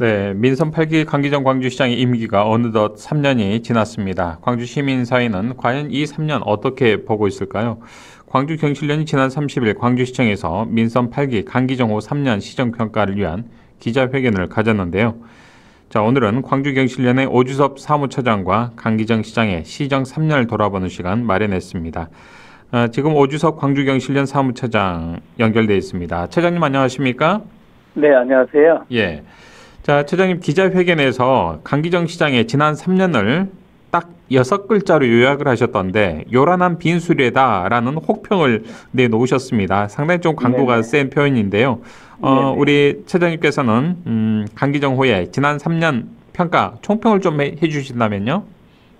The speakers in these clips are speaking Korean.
네, 민선 8기 강기정 광주시장의 임기가 어느덧 3년이 지났습니다. 광주 시민사회는 과연 이 3년 어떻게 보고 있을까요? 광주경실련이 지난 30일 광주시청에서 민선 8기 강기정 후 3년 시정평가를 위한 기자회견을 가졌는데요. 자, 오늘은 광주경실련의 오주섭 사무처장과 강기정 시장의 시정 3년을 돌아보는 시간 마련했습니다. 지금 오주섭 광주경실련 사무처장 연결되어 있습니다. 처장님 안녕하십니까? 네, 안녕하세요. 예. 자, 처장님 기자회견에서 강기정 시장의 지난 3년을 딱 6글자로 요약을 하셨던데 요란한 빈수레다라는 혹평을 내놓으셨습니다. 상당히 좀 강도가 네네. 센 표현인데요. 네네. 우리 처장님께서는 강기정 후에 지난 3년 평가 총평을 좀 해주신다면요.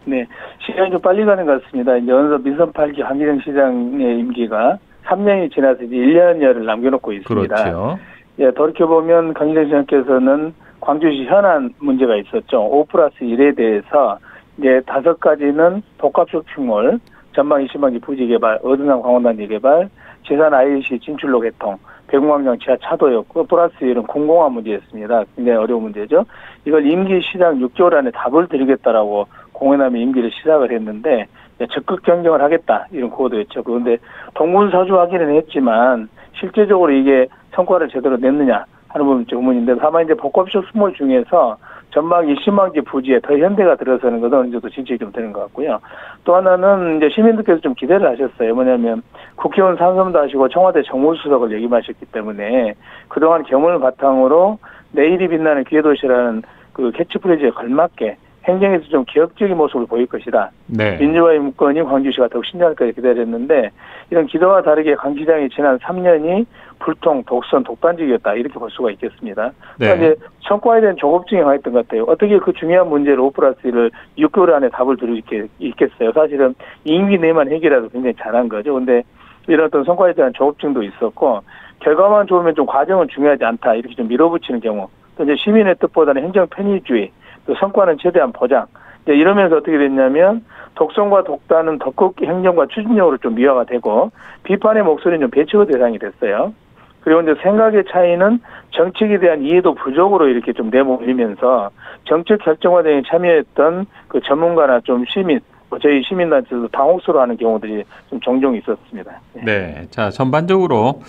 네, 시간이 좀 빨리 가는 것 같습니다. 이제 어느덧 민선 8기 강기정 시장의 임기가 3년이 지나서 이제 1년여를 남겨놓고 있습니다. 그렇죠. 예, 돌이켜보면 강기정 시장께서는 광주시 현안 문제가 있었죠. 5+1에 대해서 이제 5가지는 복합 쇼핑몰, 전방 20만기 부지 개발, 어드남 광원단지 개발, 지산 IC 진출로 개통, 배궁광장 지하 차도였고 플러스 1은 공공화 문제였습니다. 굉장히 어려운 문제죠. 이걸 임기 시작 6개월 안에 답을 드리겠다라고 공연하며 임기를 시작을 했는데 적극 경쟁을 하겠다 이런 코드였죠. 그런데 동분서주하기는 했지만 실제적으로 이게 성과를 제대로 냈느냐 하는 부분이 의문인데 다만 이제 복합 쇼핑몰 중에서 전방 20만기 부지에 더 현대가 들어서는 것은 어느 정도 진척이 좀 되는 것 같고요. 또 하나는 이제 시민들께서 좀 기대를 하셨어요. 뭐냐면 국회의원 상임도 하시고 청와대 정무수석을 역임하셨기 때문에 그동안 경험을 바탕으로 내일이 빛나는 기회도시라는 그 캐치프레이즈에 걸맞게 행정에서 좀 개혁적인 모습을 보일 것이다. 네. 민주화의 문건이 광주시가 더욱 신장하게 기다렸는데 이런 기대와 다르게 강 시장이 지난 3년이 불통, 독선, 독단적이었다. 이렇게 볼 수가 있겠습니다. 네. 이제 성과에 대한 조급증이 강했던 것 같아요. 어떻게 그 중요한 문제를 5+1을 6개월 안에 답을 들을 수 있겠어요. 사실은 임기 내만 해결해도 굉장히 잘한 거죠. 근데 이런 어떤 성과에 대한 조급증도 있었고 결과만 좋으면 좀 과정은 중요하지 않다. 이렇게 좀 밀어붙이는 경우. 또 이제 시민의 뜻보다는 행정 편의주의, 또 성과는 최대한 보장. 이제 이러면서 어떻게 됐냐면 독선과 독단은 적극 행정과 추진력으로 좀 미화가 되고 비판의 목소리는 좀 배치의 대상이 됐어요. 그리고 이제 생각의 차이는 정책에 대한 이해도 부족으로 이렇게 좀 내몰리면서 정책 결정 과정에 참여했던 그 전문가나 좀 시민, 저희 시민단체도 당혹스러워하는 경우들이 좀 종종 있었습니다. 네, 자 전반적으로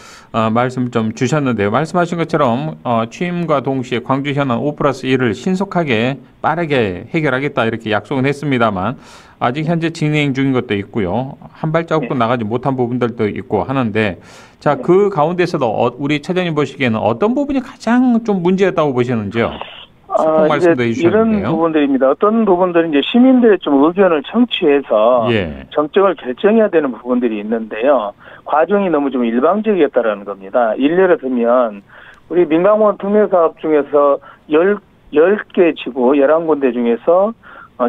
말씀 좀 주셨는데요. 말씀하신 것처럼 취임과 동시에 광주 현안 5+1을 신속하게 빠르게 해결하겠다 이렇게 약속은 했습니다만 아직 현재 진행 중인 것도 있고요. 한 발자국도 나가지 못한 부분들도 있고 하는데 자 그 가운데서도 우리 차장님 보시기에는 어떤 부분이 가장 좀 문제였다고 보시는지요? 소폭 말씀도 해주셨는데요. 이런 부분들입니다. 어떤 부분들은 이제 시민들의 좀 의견을 청취해서 정책을 결정해야 되는 부분들이 있는데요. 과정이 너무 좀 일방적이었다라는 겁니다. 일례를 들면 우리 민간공원 특례사업 중에서 10개 지구 11군데 중에서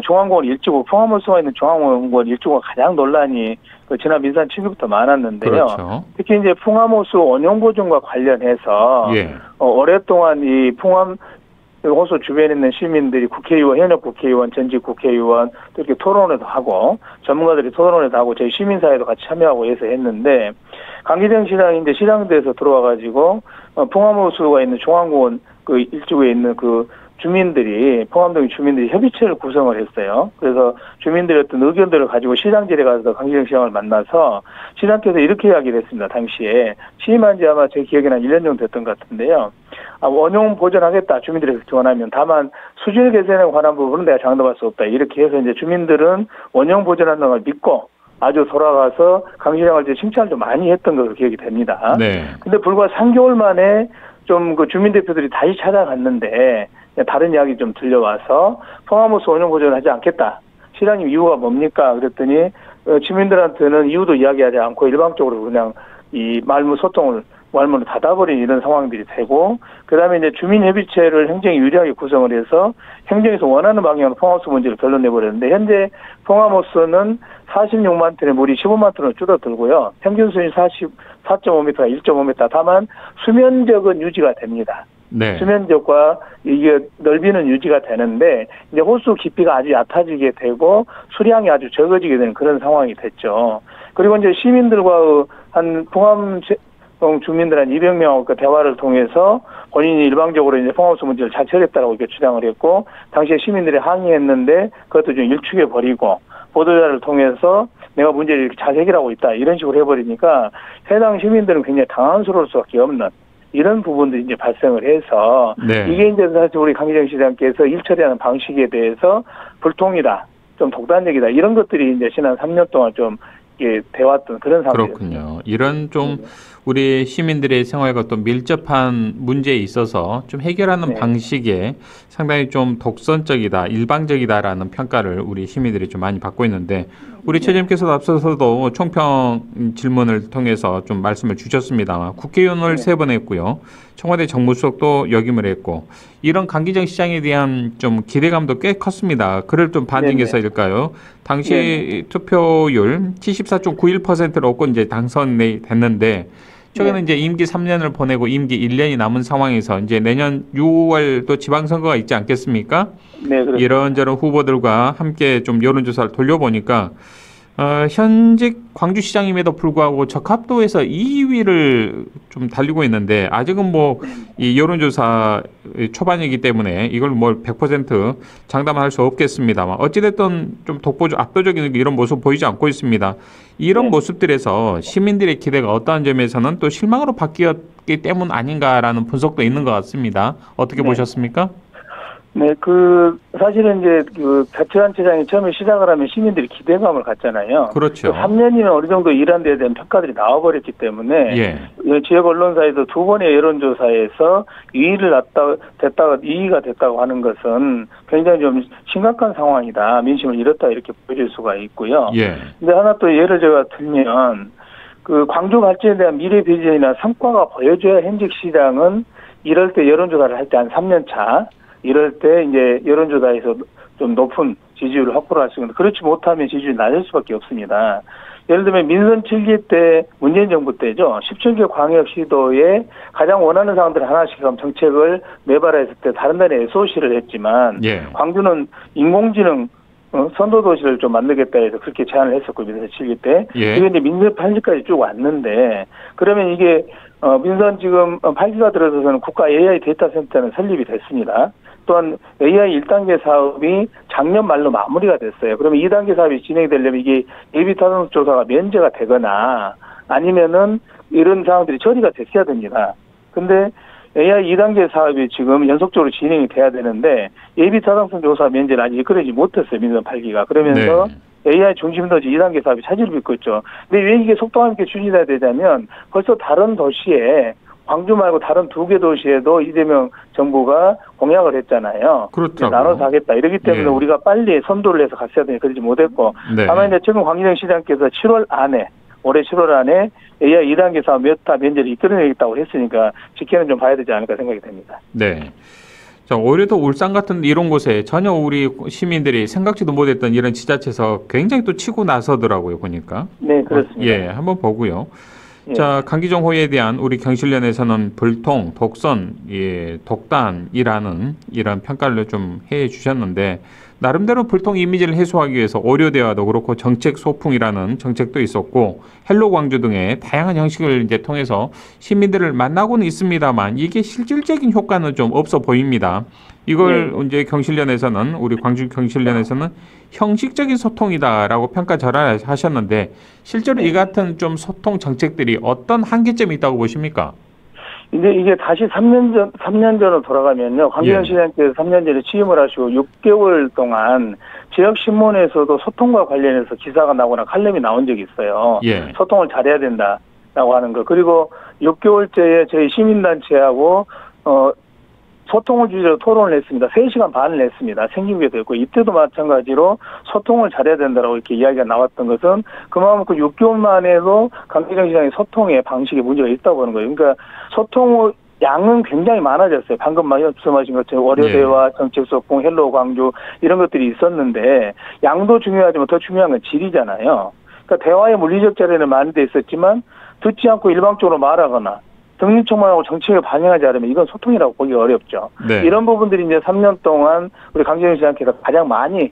중앙공원 1지구, 풍암호수가 있는 중앙공원 1지구가 가장 논란이 지난 민선 7기부터 많았는데요. 그렇죠. 특히 이제 풍암호수 원용보증과 관련해서 오랫동안 이 풍암 호수 주변에 있는 시민들이 국회의원, 현역 국회의원, 전직 국회의원 또 이렇게 토론회도 하고 전문가들이 토론회도 하고 저희 시민사회도 같이 참여하고 해서 했는데 강기정 시장이 이제 시장대에서 들어와가지고 풍암호수가 있는 중앙공원 그 일지구에 있는 그 주민들이 포항동 주민들이 협의체를 구성을 했어요. 그래서 주민들의 어떤 의견들을 가지고 시장질에 가서 강기정 시장을 만나서 시장께서 이렇게 이야기를 했습니다. 당시에 취임한 지 아마 제 기억에는 한 1년 정도 됐던 것 같은데요. 원용 보전하겠다. 주민들이 그렇게 원하면 다만 수질 개선에 관한 부분은 내가 장담할 수 없다. 이렇게 해서 이제 주민들은 원용 보전한다는 걸 믿고 아주 돌아가서 강 시장을 이제 칭찬을 좀 많이 했던 것으로 기억이 됩니다. 네. 근데 불과 3개월 만에 좀 그 주민 대표들이 다시 찾아갔는데 다른 이야기 좀 들려와서 풍암호수 원용 보전을 하지 않겠다. 시장님 이유가 뭡니까? 그랬더니 주민들한테는 이유도 이야기하지 않고 일방적으로 그냥 이 말문 소통을 말문을 닫아버린 이런 상황들이 되고 그다음에 이제 주민협의체를 행정이 유리하게 구성을 해서 행정에서 원하는 방향으로 풍암호수 문제를 결론내버렸는데 현재 풍암호수는 46만 톤의 물이 15만 톤으로 줄어들고요. 평균 수준이 44.5m, 1.5m. 다만 수면적은 유지가 됩니다. 네. 수면적과 이게 넓이는 유지가 되는데 이제 호수 깊이가 아주 얕아지게 되고 수량이 아주 적어지게 되는 그런 상황이 됐죠. 그리고 이제 시민들과 한 풍암 주민들 한 200명과 대화를 통해서 본인이 일방적으로 이제 폼하우스 문제를 자처했다라고 이렇게 주장을 했고, 당시에 시민들이 항의했는데 그것도 좀 일축해 버리고 보도자를 통해서 내가 문제를 이렇게 잘 해결하고 있다 이런 식으로 해버리니까 해당 시민들은 굉장히 당황스러울 수밖에 없는 이런 부분들이 이제 발생을 해서 네. 이게 이제 사실 우리 강기정 시장께서 일 처리하는 방식에 대해서 불통이다, 좀 독단적이다 이런 것들이 이제 지난 3년 동안 좀 돼왔던 그런 상황이었습니다. 그렇군요. 이런 좀 우리 시민들의 생활과 또 밀접한 문제에 있어서 좀 해결하는 네. 방식에 상당히 좀 독선적이다, 일방적이다라는 평가를 우리 시민들이 좀 많이 받고 있는데 우리 최재님께서도 앞서서도 총평 질문을 통해서 좀 말씀을 주셨습니다만 국회의원을 3번 했고요. 청와대 정무수석도 역임을 했고 이런 강기정 시장에 대한 좀 기대감도 꽤 컸습니다. 그를 좀 반증해서일까요? 당시 투표율 74.91%를 얻고 이제 당선이 됐는데 최근에 이제 임기 3년을 보내고 임기 1년이 남은 상황에서 이제 내년 6월도 지방선거가 있지 않겠습니까? 네, 그렇습니다. 이런저런 후보들과 함께 좀 여론조사를 돌려보니까 현직 광주시장임에도 불구하고 적합도에서 2위를 좀 달리고 있는데 아직은 뭐 이 여론조사 초반이기 때문에 이걸 뭐 100% 장담할 수 없겠습니다만 어찌됐든 좀 독보적 압도적인 이런 모습 보이지 않고 있습니다. 이런 모습들에서 시민들의 기대가 어떠한 점에서는 또 실망으로 바뀌었기 때문 아닌가라는 분석도 있는 것 같습니다. 어떻게 보셨습니까? 네, 사실은 이제 자치단체장이 처음에 시작을 하면 시민들이 기대감을 갖잖아요. 그렇죠. 3년이면 어느 정도 일한 데에 대한 평가들이 나와버렸기 때문에 지역 언론사에서 2번의 여론조사에서 2위가 됐다고 하는 것은 굉장히 좀 심각한 상황이다. 민심을 잃었다 이렇게 보여줄 수가 있고요. 근데 하나 또 예를 제가 들면 광주 발전에 대한 미래 비전이나 성과가 보여줘야 현직 시장은 이럴 때 여론조사를 할 때 한 3년 차 이럴 때 이제 여론조사에서 좀 높은 지지율을 확보를 할 수 있는데 그렇지 못하면 지지율이 낮을 수밖에 없습니다. 예를 들면 민선 7기 때 문재인 정부 때죠. 17개 광역시도에 가장 원하는 사항들을 하나씩 정책을 매발했을 때 다른 데는 SOC를 했지만 광주는 인공지능 선도도시를 좀 만들겠다 해서 그렇게 제안을 했었고 민선 7기 때 이게 이제 민선 8기까지 쭉 왔는데 그러면 이게 민선 지금 8기가 들어서서는 국가 AI 데이터 센터는 설립이 됐습니다. 또한 AI 1단계 사업이 작년 말로 마무리가 됐어요. 그러면 2단계 사업이 진행이 되려면 이게 예비타당성 조사가 면제가 되거나 아니면은 이런 상황들이 처리가 됐어야 됩니다. 근데 AI 2단계 사업이 지금 연속적으로 진행이 돼야 되는데 예비타당성 조사 면제를 아직 이끌어지 못했어요. 민선 8기가. 그러면서 AI 중심도시 2단계 사업이 차질을 빚고 있죠. 근데 왜 이게 속도감 있게 추진해야 되냐면 벌써 다른 도시에 광주 말고 다른 2개 도시에도 이재명 정부가 공약을 했잖아요. 그렇죠. 나눠서 하겠다. 이러기 때문에 우리가 빨리 선도를 해서 갔어야 되니 그러지 못했고 다만 이제 최근 광기정 시장께서 올해 7월 안에 AI 2단계 사업 몇 타 면제를 이끌어내겠다고 했으니까 지켜는 좀 봐야 되지 않을까 생각이 됩니다. 네. 자, 오히려 더 울산 같은 이런 곳에 전혀 우리 시민들이 생각지도 못했던 이런 지자체에서 굉장히 또 치고 나서더라고요, 보니까. 네, 그렇습니다. 한번 보고요. 자, 강기정 호의에 대한 우리 경실련에서는 불통, 독선, 독단이라는 이런 평가를 좀 해 주셨는데 나름대로 불통 이미지를 해소하기 위해서 오려대화도 그렇고 정책 소풍이라는 정책도 있었고 헬로 광주 등의 다양한 형식을 이제 통해서 시민들을 만나고는 있습니다만 이게 실질적인 효과는 좀 없어 보입니다. 이걸 이제 경실련에서는 우리 광주 경실련에서는 형식적인 소통이다라고 평가 절하하셨는데 실제로 이 같은 좀 소통 정책들이 어떤 한계점이 있다고 보십니까? 근데 이게 다시 3년 전으로 돌아가면요. 강기정 시장께서 3년 전에 취임을 하시고 6개월 동안 지역신문에서도 소통과 관련해서 기사가 나거나 칼럼이 나온 적이 있어요. 소통을 잘해야 된다라고 하는 거. 그리고 6개월째에 저희 시민단체하고 소통을 주제로 토론을 했습니다. 3시간 반을 했습니다. 생긴 게 됐고 이때도 마찬가지로 소통을 잘해야 된다라고 이렇게 이야기가 나왔던 것은 그만큼 6개월 만에도 강기정 시장의 소통의 방식에 문제가 있다고 하는 거예요. 그러니까 소통 양은 굉장히 많아졌어요. 방금 말씀하신 것처럼 월요대화, 정책소풍, 헬로 광주 이런 것들이 있었는데 양도 중요하지만 더 중요한 건 질이잖아요. 그러니까 대화의 물리적 자리는 많이 돼 있었지만 듣지 않고 일방적으로 말하거나 등립청만 하고 정책을 반영하지 않으면 이건 소통이라고 보기 어렵죠. 이런 부분들이 이제 3년 동안 우리 강기정 시장께서 가장 많이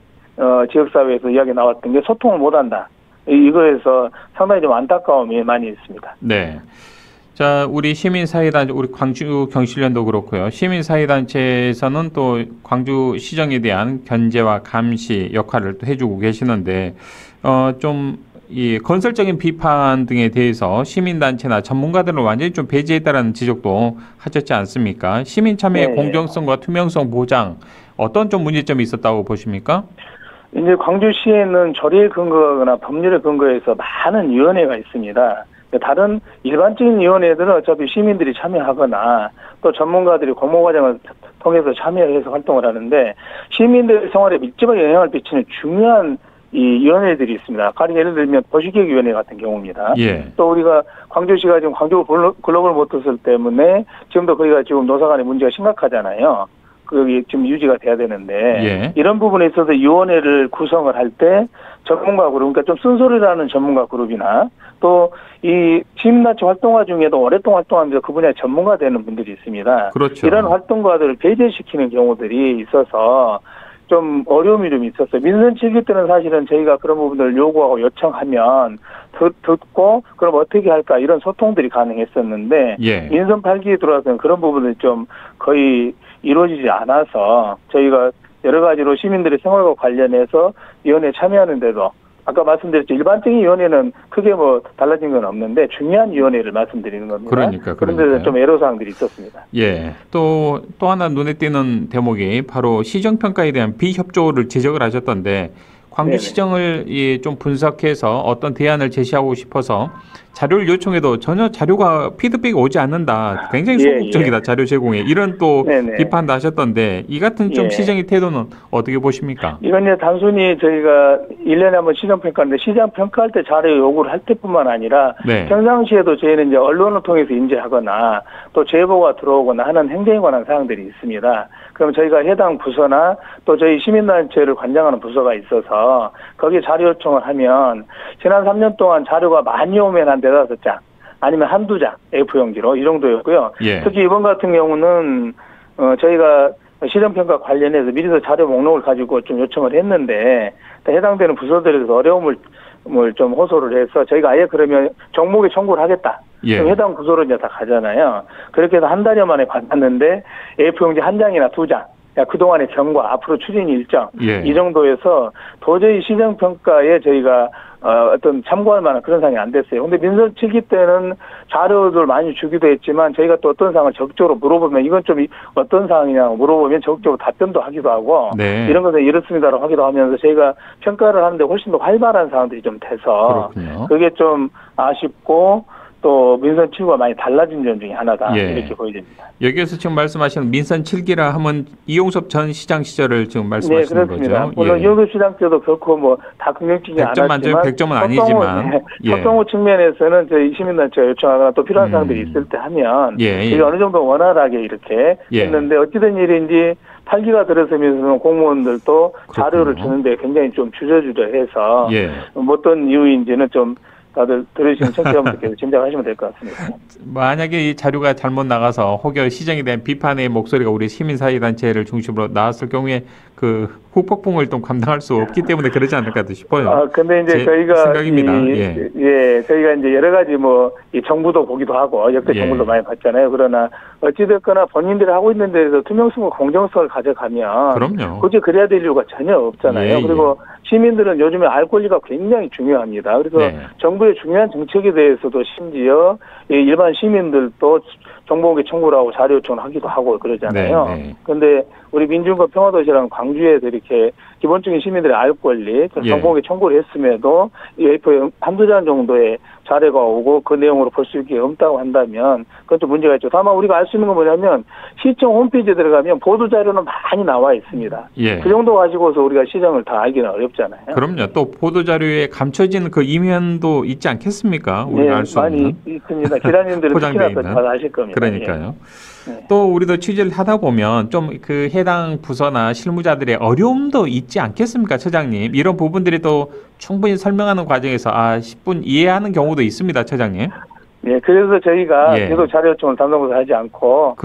지역사회에서 이야기 나왔던 게 소통을 못한다. 이거에서 상당히 좀 안타까움이 많이 있습니다. 네. 자, 우리 시민사회단체, 우리 광주경실련도 그렇고요. 시민사회단체에서는 또 광주시정에 대한 견제와 감시 역할을 또 해주고 계시는데, 좀, 이 건설적인 비판 등에 대해서 시민단체나 전문가들을 완전히 좀 배제했다라는 지적도 하셨지 않습니까? 시민 참여의 네. 공정성과 투명성 보장, 어떤 좀 문제점이 있었다고 보십니까? 이제 광주시에는 조례에 근거하거나 법률에 근거해서 많은 위원회가 있습니다. 다른 일반적인 위원회들은 어차피 시민들이 참여하거나 또 전문가들이 공모과정을 통해서 참여해서 활동을 하는데 시민들 생활에 밀접하게 영향을 끼치는 중요한 이 위원회들이 있습니다. 가령 예를 들면 도시계획위원회 같은 경우입니다. 예. 또 우리가 광주시가 지금 광주 글로벌 모터스 때문에 지금도 거기가 지금 노사간의 문제가 심각하잖아요. 그게 지금 유지가 돼야 되는데 예. 이런 부분에 있어서 위원회를 구성을 할 때 전문가 그룹, 그러니까 좀 쓴소리라는 전문가 그룹이나 또 이 시민단체 활동가 중에도 오랫동안 활동하면서 그 분야에 전문가 되는 분들이 있습니다. 그렇죠. 이런 활동가들을 배제시키는 경우들이 있어서 좀 어려움이 좀 있었어요. 민선 7기 때는 사실은 저희가 그런 부분들을 요구하고 요청하면 듣고 그럼 어떻게 할까 이런 소통들이 가능했었는데 예. 민선 8기에 들어와서는 그런 부분들이 좀 거의 이루어지지 않아서 저희가 여러 가지로 시민들의 생활과 관련해서 위원회에 참여하는데도 아까 말씀드렸죠. 일반적인 위원회는 크게 뭐 달라진 건 없는데 중요한 위원회를 말씀드리는 겁니다. 그러니까요. 그런 데서 좀 애로사항들이 있었습니다. 예. 또 하나 눈에 띄는 대목이 바로 시정평가에 대한 비협조를 지적을 하셨던데 광주시정을 좀 분석해서 어떤 대안을 제시하고 싶어서 자료를 요청해도 전혀 자료가 피드백이 오지 않는다. 굉장히 소극적이다. 자료 제공에. 이런 또 네네. 비판도 하셨던데 이 같은 좀 시정의 태도는 어떻게 보십니까? 이건 이제 단순히 저희가 1년에 한번 시정평가하는데 시정평가할 때 자료 요구를 할 때뿐만 아니라 네. 평상시에도 저희는 이제 언론을 통해서 인지하거나 또 제보가 들어오거나 하는 행정에 관한 사항들이 있습니다. 그럼 저희가 해당 부서나 또 저희 시민단체를 관장하는 부서가 있어서 거기에 자료 요청을 하면 지난 3년 동안 자료가 많이 오면 한 4-5장 아니면 한두 장 A4용지로 이 정도였고요. 예. 특히 이번 같은 경우는 저희가 시정평가 관련해서 미리서 자료 목록을 가지고 좀 요청을 했는데 해당되는 부서들에서 어려움을 좀 호소를 해서 저희가 아예 그러면 정목에 청구를 하겠다. 예. 그럼 해당 부서로 이제 다 가잖아요. 그렇게 해서 한 달여 만에 받았는데 A4용지 한 장이나 두 장. 그동안의 경과, 앞으로 추진 일정, 예. 이 정도에서 도저히 시정평가에 저희가 어떤 참고할 만한 그런 상황이 안 됐어요. 근데 민선 7기 때는 자료들 많이 주기도 했지만 저희가 또 어떤 사항을 적극적으로 물어보면 이건 좀 어떤 사항이냐고 물어보면 적극적으로 답변도 하기도 하고 네. 이런 것은 이렇습니다라고 하기도 하면서 저희가 평가를 하는데 훨씬 더 활발한 상황들이 좀 돼서 그렇군요. 그게 좀 아쉽고 또 민선 7기가 많이 달라진 점 중에 하나다 예. 이렇게 보여집니다. 여기에서 지금 말씀하시는 민선 7기라 하면 이용섭 전 시장 시절을 지금 말씀하시는 네, 그렇습니다. 거죠? 물론 예. 이용섭 시장 때도 결코 뭐 다 긍정적이지 100점 만점에 않았지만 100점은 아니지만 협동호 측면에서는 저희 시민단체가 요청하거나 또 필요한 사항들이 있을 때 하면 이게 어느 정도 원활하게 이렇게 했는데 어찌된 일인지 8기가 들어서면서는 공무원들도 자료를 주는데 굉장히 좀 주저주저해서 어떤 이유인지는 좀 다들 들으시는 청취자분들께서 짐작하시면 될 것 같습니다. 만약에 이 자료가 잘못 나가서 혹여 시정에 대한 비판의 목소리가 우리 시민사회단체를 중심으로 나왔을 경우에 그 후폭풍을 좀 감당할 수 없기 때문에 그러지 않을까 싶어요. 근데 이제 저희가 생각입니다. 저희가 이제 여러 가지 이 정부도 보기도 하고 역대 정부도 많이 봤잖아요. 그러나 어찌됐거나 본인들이 하고 있는 데에서 투명성과 공정성을 가져가면 그럼요. 굳이 그래야 될 이유가 전혀 없잖아요. 그리고 시민들은 요즘에 알 권리가 굉장히 중요합니다. 그래서 정부의 중요한 정책에 대해서도 심지어 일반 시민들도 정보공개 청구를 하고 자료 요청을 하기도 하고 그러잖아요. 그런데 우리 민중과 평화도시랑 광주에서 이렇게 기본적인 시민들의 알 권리, 정보공개 청구를 했음에도 이 A4 한두 장 정도의 자료가 오고 그 내용으로 볼 수 있게 없다고 한다면 그건 좀 문제가 있죠. 다만 우리가 알 수 있는 건 뭐냐면 시청 홈페이지에 들어가면 보도 자료는 많이 나와 있습니다. 그 정도 가지고서 우리가 시정을 다 알기는 어렵잖아요. 그럼요. 또 보도 자료에 감춰진 그 이면도 있지 않겠습니까? 우리가 알 수 없는. 많이 있습니다. 기자님들은 특히나 더 잘 아실 겁니다. 그러니까요. 또 우리도 취재를 하다 보면 좀 그 해당 부서나 실무자들의 어려움도 있지 않겠습니까, 처장님? 이런 부분들이 또 충분히 설명하는 과정에서 10분 이해하는 경우도 있습니다, 처장님. 네, 그래서 저희가 계속 자료 요청을 담당부서 하지 않고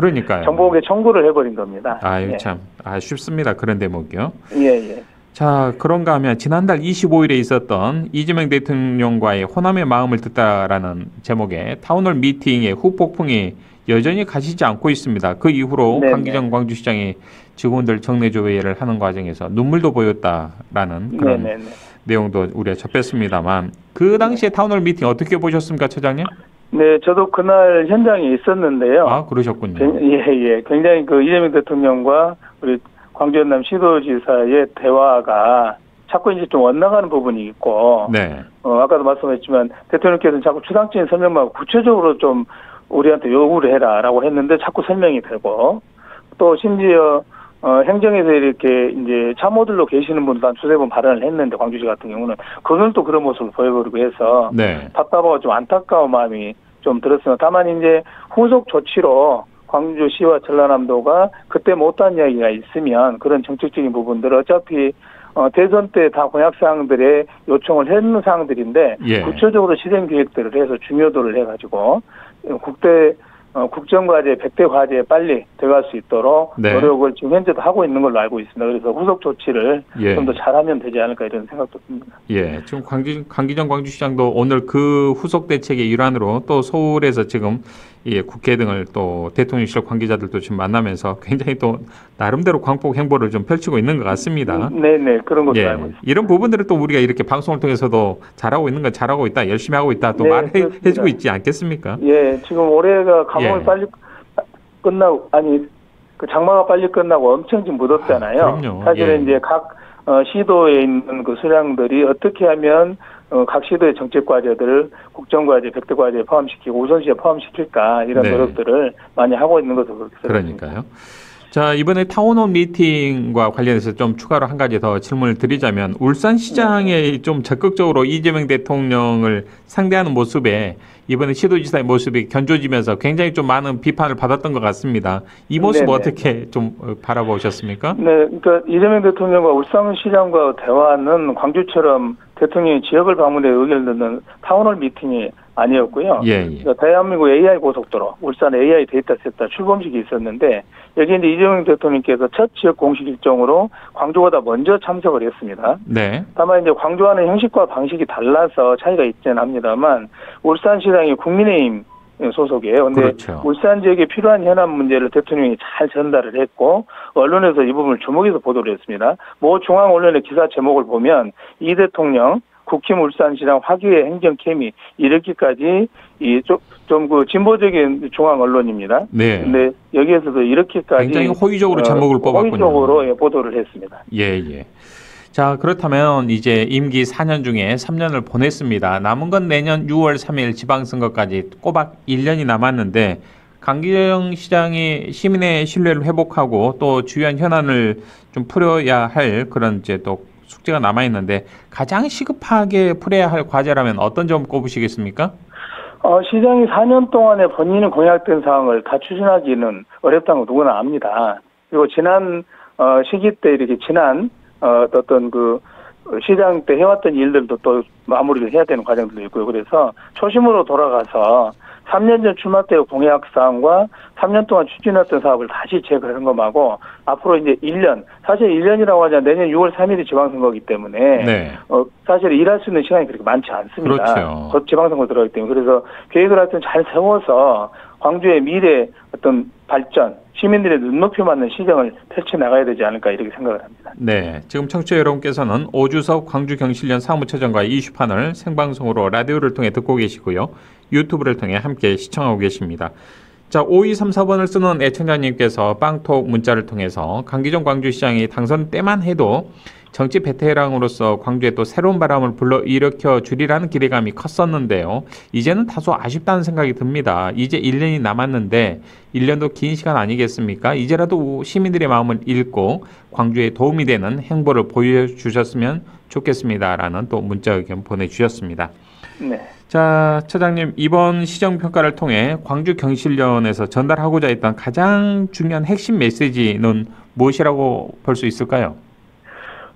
정보공개 청구를 해버린 겁니다. 참 쉽습니다. 그런 대목이요. 예. 자, 그런가 하면 지난달 25일에 있었던 이재명 대통령과의 호남의 마음을 듣다라는 제목의 타운홀 미팅의 후폭풍이 여전히 가시지 않고 있습니다. 그 이후로 네네. 강기정 광주시장이 직원들 정례 조회를 하는 과정에서 눈물도 보였다라는 그런 네네네. 내용도 우리가 접했습니다만 그 당시에 타운홀 미팅 어떻게 보셨습니까, 처장님? 네, 저도 그날 현장에 있었는데요. 아, 그러셨군요. 예. 굉장히 그 이재명 대통령과 우리 광주 연남 시도지사의 대화가 자꾸 이제 좀 엇나가는 부분이 있고, 네. 아까도 말씀했지만 대통령께서는 자꾸 추상적인 설명만 구체적으로 좀 우리한테 요구를 해라라고 했는데 자꾸 설명이 되고, 또 심지어 행정에서 이렇게 이제 참모들로 계시는 분도 한 두세 번 발언을 했는데 광주시 같은 경우는 그건 또 그런 모습을 보여버리고 해서 네. 답답하고 좀 안타까운 마음이 좀 들었습니다. 다만 이제 후속 조치로 광주시와 전라남도가 그때 못한 이야기가 있으면 그런 정책적인 부분들 어차피 대선 때 다 공약사항들에 요청을 했는 사항들인데 예. 구체적으로 실행 계획들을 해서 중요도를 해가지고 국정과제 100대 과제에 빨리 들어갈 수 있도록 네. 노력을 지금 현재도 하고 있는 걸로 알고 있습니다. 그래서 후속 조치를 예. 좀 더 잘하면 되지 않을까 이런 생각도 듭니다. 예, 지금 강기정 광주시장도 오늘 그 후속 대책의 일환으로 또 서울에서 지금 국회 등을 또 대통령실 관계자들도 지금 만나면서 굉장히 또 나름대로 광폭 행보를 좀 펼치고 있는 것 같습니다. 네네, 그런 것도 예, 알고 있습니다. 이런 부분들을 또 우리가 이렇게 방송을 통해서도 잘하고 있는 건 잘하고 있다, 열심히 하고 있다 또 네, 말해주고 있지 않겠습니까? 예, 지금 올해가 감옥이 예. 빨리 끝나고 그 장마가 빨리 끝나고 엄청 지금 묻었잖아요. 그럼요. 사실은 예. 이제 각 시도에 있는 그 수량들이 어떻게 하면 각 시도의 정책 과제들을 국정과제, 100대 과제에 포함시키고 우선시에 포함시킬까 이런 네. 노력들을 많이 하고 있는 것으로 그렇게 생각합니다. 그러니까요. 자, 이번에 타운홀 미팅과 관련해서 좀 추가로 한 가지 더 질문을 드리자면 울산시장에 좀 적극적으로 이재명 대통령을 상대하는 모습에 이번에 시도지사의 모습이 견조지면서 굉장히 좀 많은 비판을 받았던 것 같습니다. 이 모습 네네. 어떻게 좀 바라보셨습니까? 네, 그러니까 이재명 대통령과 울산시장과 대화는 광주처럼 대통령이 지역을 방문해 의견을 듣는 타운홀 미팅이 아니었고요. 예. 그러니까 대한민국 AI 고속도로, 울산 AI 데이터 센터 출범식이 있었는데 여기 이제 이재명 대통령께서 첫 지역 공식 일정으로 광주보다 먼저 참석을 했습니다. 네. 다만 이제 광주와는 형식과 방식이 달라서 차이가 있지는 합니다만 울산시장이 국민의힘 소속이에요. 근데 그렇죠. 울산 지역에 필요한 현안 문제를 대통령이 잘 전달을 했고 언론에서 이 부분을 주목해서 보도를 했습니다. 모 중앙 언론의 기사 제목을 보면 이 대통령 국힘 울산시장 화기의 행정 케미 이렇게까지 좀 그 진보적인 중앙 언론입니다. 네. 근데 여기에서도 이렇게까지 굉장히 호의적으로 제목을 뽑았군요. 호의적으로 보도를 했습니다. 예. 자, 그렇다면 이제 임기 4년 중에 3년을 보냈습니다. 남은 건 내년 6월 3일 지방선거까지 꼬박 1년이 남았는데 강기정 시장이 시민의 신뢰를 회복하고 또 주요한 현안을 좀 풀어야 할 그런 이제 또 숙제가 남아 있는데 가장 시급하게 풀어야 할 과제라면 어떤 점 꼽으시겠습니까? 시장이 4년 동안에 본인이 공약된 사항을 다 추진하기는 어렵다는 거 누구나 압니다. 그리고 지난 시기 때 이렇게 지난 어떤 그 시장 때 해왔던 일들도 또 마무리를 해야 되는 과정들도 있고요. 그래서 초심으로 돌아가서 3년 전 출마 때 공약사항과 3년 동안 추진했던 사업을 다시 재점검하고 앞으로 이제 1년, 사실 1년이라고 하자 내년 6월 3일이 지방선거이기 때문에 네. 사실 일할 수 있는 시간이 그렇게 많지 않습니다. 그렇죠. 곧 지방선거 들어가기 때문에 그래서 계획을 하여튼 잘 세워서 광주의 미래 어떤 발전, 시민들의 눈높이 맞는 시정을 펼쳐나가야 되지 않을까 이렇게 생각을 합니다. 네, 지금 청취자 여러분께서는 오주석 광주경실련 사무처장과의 이슈판을 생방송으로 라디오를 통해 듣고 계시고요. 유튜브를 통해 함께 시청하고 계십니다. 자, 5234번을 쓰는 애청자님께서 빵톡 문자를 통해서 강기정 광주시장이 당선 때만 해도 정치 베테랑으로서 광주에 또 새로운 바람을 불러일으켜 주리라는 기대감이 컸었는데요. 이제는 다소 아쉽다는 생각이 듭니다. 이제 1년이 남았는데 1년도 긴 시간 아니겠습니까? 이제라도 시민들의 마음을 읽고 광주에 도움이 되는 행보를 보여주셨으면 좋겠습니다라는 또 문자 의견 보내주셨습니다. 네. 자, 처장님, 이번 시정평가를 통해 광주경실련에서 전달하고자 했던 가장 중요한 핵심 메시지는 무엇이라고 볼 수 있을까요?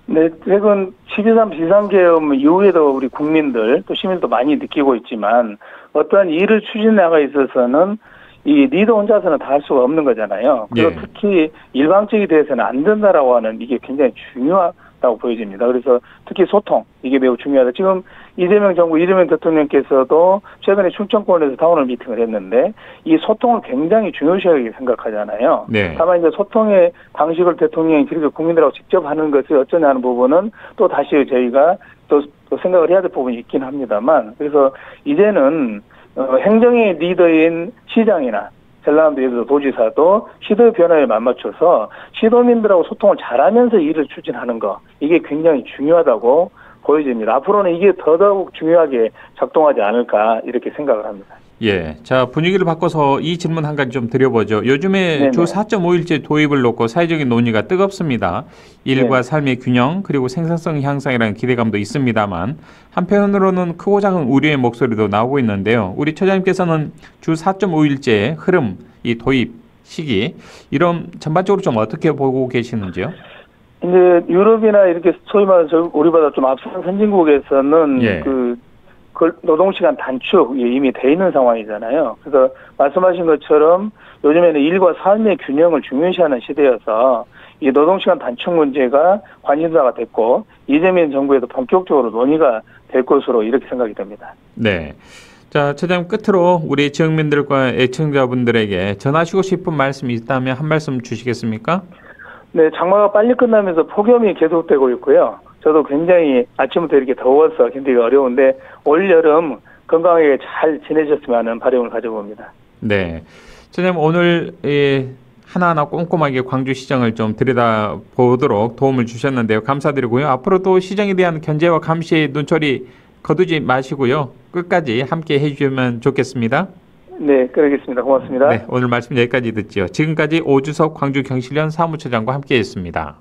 네, 최근 12.3 비상계엄 이후에도 우리 국민들 또 시민도 많이 느끼고 있지만 어떠한 일을 추진해 나가 있어서는 이 리더 혼자서는 다 할 수가 없는 거잖아요. 그리고 예. 특히 일방적이 돼서는 안 된다라고 하는 이게 굉장히 중요한 있다고 보여집니다. 그래서 특히 소통, 이게 매우 중요하다. 지금 이재명 정부, 이재명 대통령께서도 최근에 충청권에서 타운홀 미팅을 했는데 이 소통을 굉장히 중요시하게 생각하잖아요. 네. 다만 이제 소통의 방식을 대통령이 그렇게 국민들하고 직접 하는 것이 어쩌냐는 부분은 또 다시 저희가 또 생각을 해야 될 부분이 있긴 합니다만, 그래서 이제는 행정의 리더인 시장이나 전라남도 예를 들어 도지사도 시도의 변화에 맞맞춰서 시도민들하고 소통을 잘하면서 일을 추진하는 거, 이게 굉장히 중요하다고 보여집니다. 앞으로는 이게 더더욱 중요하게 작동하지 않을까 이렇게 생각을 합니다. 예. 자, 분위기를 바꿔서 이 질문 한 가지 좀 드려보죠. 요즘에 네네. 주 4.5일제 도입을 놓고 사회적인 논의가 뜨겁습니다. 일과 네. 삶의 균형 그리고 생산성 향상이라는 기대감도 있습니다만 한편으로는 크고 작은 우려의 목소리도 나오고 있는데요. 우리 처장님께서는 주 4.5일제의 흐름, 이 도입 시기 이런 전반적으로 좀 어떻게 보고 계시는지요? 이제 유럽이나 이렇게 소위 말해서 우리보다 좀 앞선 선진국에서는 예. 그 노동시간 단축이 이미 돼 있는 상황이잖아요. 그래서 말씀하신 것처럼 요즘에는 일과 삶의 균형을 중요시하는 시대여서 이 노동시간 단축 문제가 관심사가 됐고 이재명 정부에도 본격적으로 논의가 될 것으로 이렇게 생각이 됩니다. 네. 자, 처장님 끝으로 우리 지역민들과 애청자분들에게 전하시고 싶은 말씀이 있다면 한 말씀 주시겠습니까? 네, 장마가 빨리 끝나면서 폭염이 계속되고 있고요. 저도 굉장히 아침부터 이렇게 더워서 힘들기 어려운데 올여름 건강하게 잘 지내셨으면 하는 바람을 가져봅니다. 네. 선생님 오늘 하나하나 꼼꼼하게 광주시정을 좀 들여다보도록 도움을 주셨는데요. 감사드리고요. 앞으로도 시정에 대한 견제와 감시의 눈초리 거두지 마시고요. 끝까지 함께 해주시면 좋겠습니다. 네, 그러겠습니다. 고맙습니다. 네, 오늘 말씀 여기까지 듣지요. 지금까지 오주석 광주경실련 사무처장과 함께했습니다.